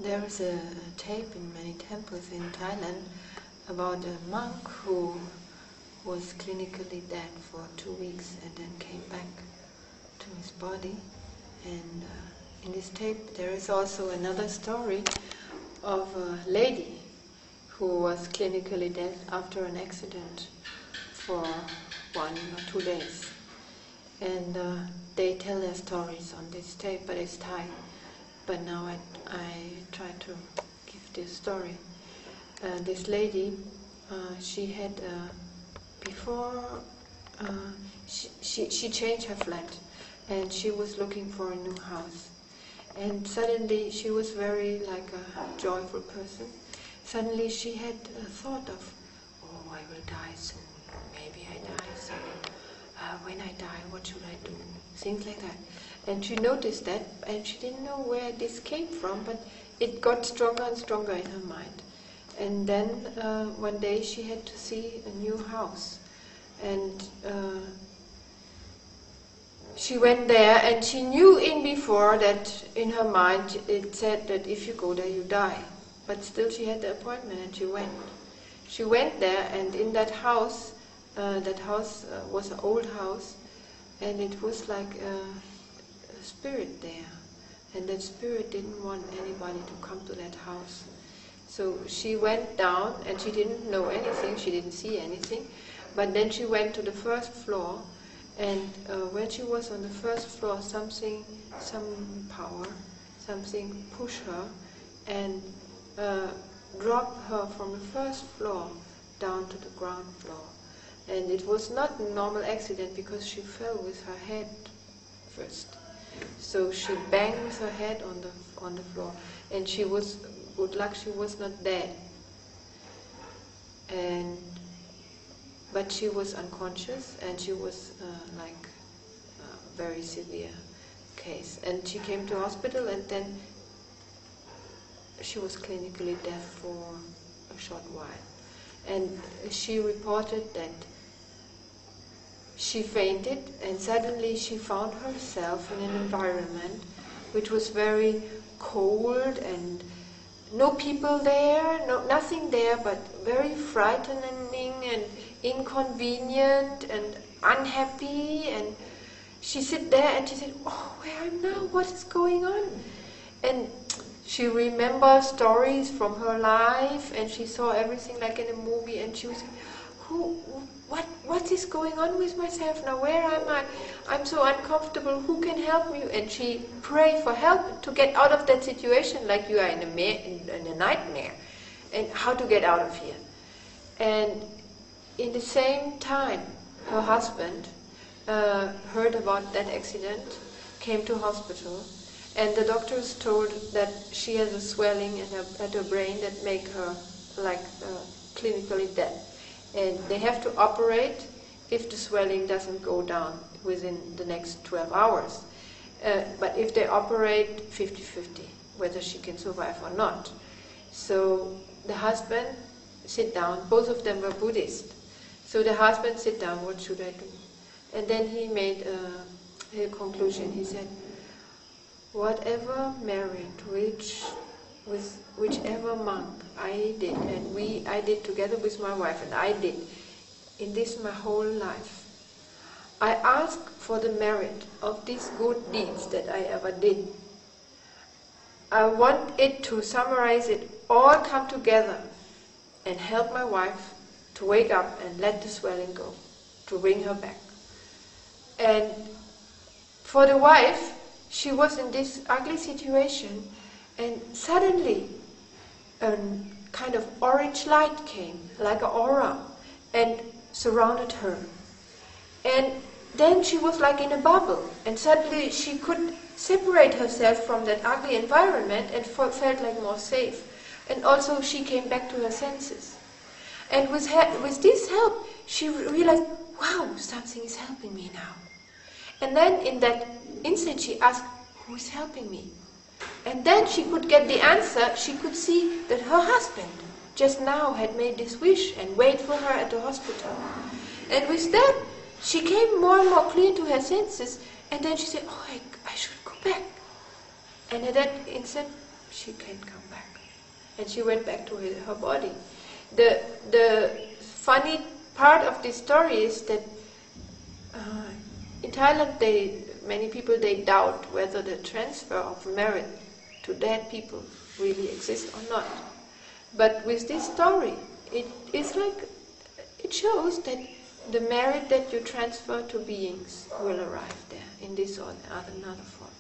There is a tape in many temples in Thailand about a monk who was clinically dead for 2 weeks and then came back to his body. And in this tape there is also another story of a lady who was clinically dead after an accident for 1 or 2 days. And they tell their stories on this tape, but it's Thai. But now I try to give this story. This lady, she had before she changed her flat, and she was looking for a new house. And suddenly she was very like a joyful person. Suddenly she had a thought of, oh, I will die soon. Maybe I die soon. When I die, what should I do? Things like that. And she noticed that, and she didn't know where this came from, but it got stronger and stronger in her mind. And then one day she had to see a new house. And she went there, and she knew in before that in her mind it said that if you go there you die. But still she had the appointment and she went. She went there, and in that house was an old house, and it was like a spirit there, and that spirit didn't want anybody to come to that house. So she went down, and she didn't know anything, she didn't see anything, but then she went to the first floor, and when she was on the first floor, some power, something pushed her and dropped her from the first floor down to the ground floor. And it was not a normal accident because she fell with her head first. So she banged with her head on the floor, and she was, good luck, she was not dead. But she was unconscious, and she was like a very severe case. And she came to hospital, and then she was clinically dead for a short while. And she reported that she fainted, and suddenly she found herself in an environment which was very cold and no people there, nothing there, but very frightening and inconvenient and unhappy. And she sit there and she said, oh, where I am now, what is going on? And she remembers stories from her life, and she saw everything like in a movie, and she was saying, what is going on with myself now? Where am I? I'm so uncomfortable. Who can help me? And she prayed for help to get out of that situation, like you are in a nightmare, and how to get out of here. And in the same time, her husband heard about that accident, came to hospital, and the doctors told that she has a swelling at her brain that make her like clinically dead. And they have to operate if the swelling doesn't go down within the next 12 hours. But if they operate, 50-50, whether she can survive or not. So the husband sit down, both of them were Buddhist. So the husband sit down, what should I do? And then he made a conclusion. He said, whatever merit with whichever monk I did, and I did together with my wife, and I did in this my whole life, I ask for the merit of these good deeds that I ever did. I want it to summarize it all, come together and help my wife to wake up and let the swelling go, to bring her back. And for the wife, she was in this ugly situation, and suddenly a kind of orange light came, like an aura, and surrounded her. And then she was like in a bubble, and suddenly she could separate herself from that ugly environment and felt like more safe. And also she came back to her senses. And with this help, she realized, wow, something is helping me now. And then in that instant she asked, who is helping me? And then she could get the answer. She could see that her husband just now had made this wish and waited for her at the hospital. And with that, she came more and more clear to her senses, and then she said, oh, I should go back. And at that instant, she can come back. And she went back to her body. The funny part of this story is that in Thailand, many people doubt whether the transfer of merit to dead people really exists or not. But with this story, it shows that the merit that you transfer to beings will arrive there in this or another form.